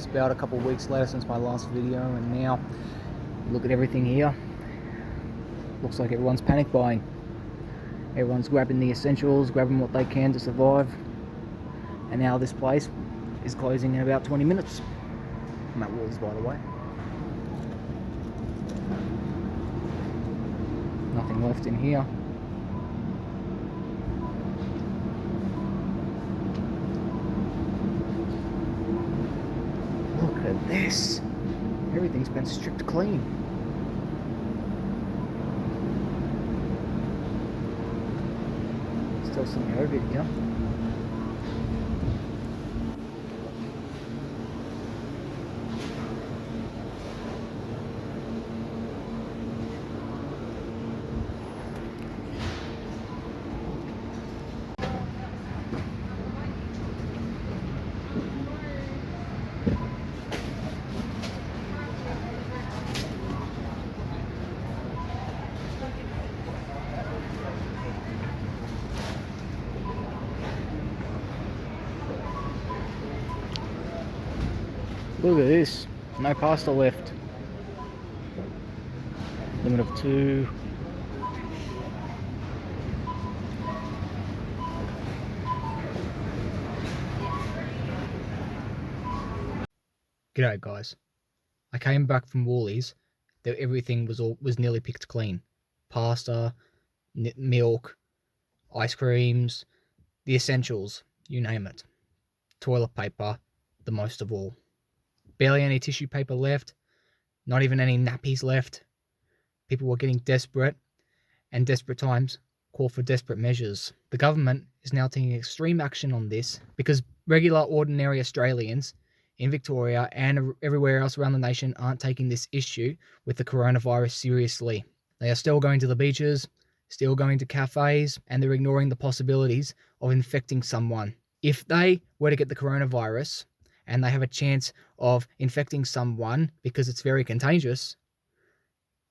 It's about a couple of weeks later since my last video, and now look at everything here. Looks like everyone's panic buying. Everyone's grabbing the essentials, grabbing what they can to survive. And now this place is closing in about 20 minutes. I'm at Woolworths, by the way. Nothing left in here. Look at this. Everything's been stripped clean. Still something over here. Look at this, no pasta left. Limit of 2. G'day guys. I came back from Woolies. Everything was nearly picked clean. Pasta, milk, ice creams, the essentials, you name it. Toilet paper, the most of all. Barely any tissue paper left, not even any nappies left. People were getting desperate, and desperate times call for desperate measures. The government is now taking extreme action on this because regular, ordinary Australians in Victoria and everywhere else around the nation aren't taking this issue with the coronavirus seriously. They are still going to the beaches, still going to cafes, and they're ignoring the possibilities of infecting someone. If they were to get the coronavirus, and they have a chance of infecting someone because it's very contagious,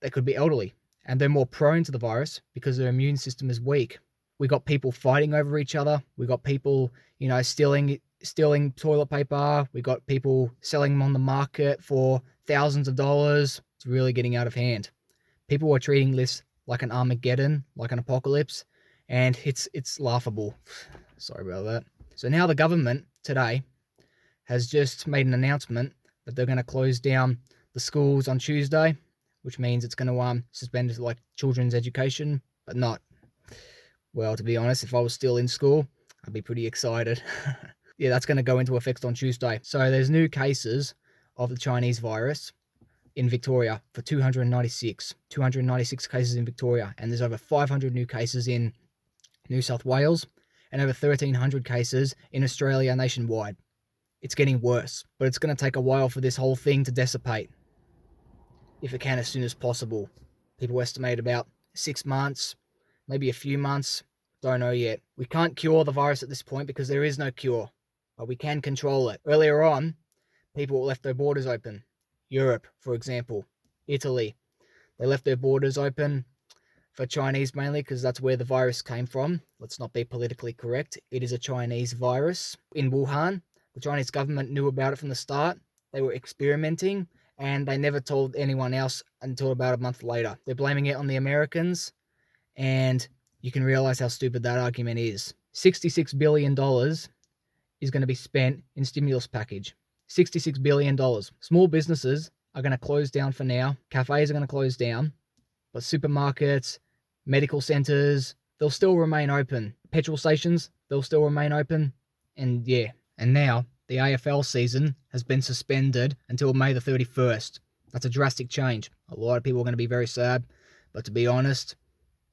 they could be elderly, and they're more prone to the virus because their immune system is weak. We got people fighting over each other. We got people, stealing toilet paper. We got people selling them on the market for thousands of dollars. It's really getting out of hand. People are treating this like an Armageddon, like an apocalypse, and it's laughable. Sorry about that. So now the government today has just made an announcement that they're going to close down the schools on Tuesday, which means it's going to suspend like children's education, but not. Well, to be honest, if I was still in school, I'd be pretty excited. Yeah, that's going to go into effect on Tuesday. So there's new cases of the Chinese virus in Victoria for 296 cases in Victoria, and there's over 500 new cases in New South Wales and over 1,300 cases in Australia nationwide. It's getting worse, but it's going to take a while for this whole thing to dissipate. If it can, as soon as possible. People estimate about 6 months, maybe a few months. Don't know yet. We can't cure the virus at this point because there is no cure, but we can control it. Earlier on, people left their borders open. Europe, for example, Italy. They left their borders open for Chinese mainly because that's where the virus came from. Let's not be politically correct. It is a Chinese virus. In Wuhan, the Chinese government knew about it from the start. They were experimenting, and they never told anyone else until about a month later. They're blaming it on the Americans, and you can realize how stupid that argument is. $66 billion is going to be spent in stimulus package. $66 billion. Small businesses are going to close down for now. Cafes are going to close down, but supermarkets, medical centers, they'll still remain open. Petrol stations, they'll still remain open. And yeah. And now, the AFL season has been suspended until May the 31st. That's a drastic change. A lot of people are going to be very sad, but to be honest,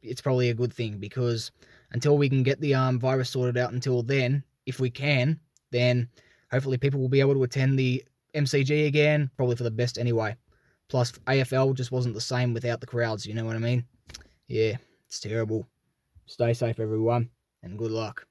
it's probably a good thing because until we can get the virus sorted out until then, if we can, then hopefully people will be able to attend the MCG again, probably for the best anyway. Plus, AFL just wasn't the same without the crowds, you know what I mean? Yeah, it's terrible. Stay safe, everyone, and good luck.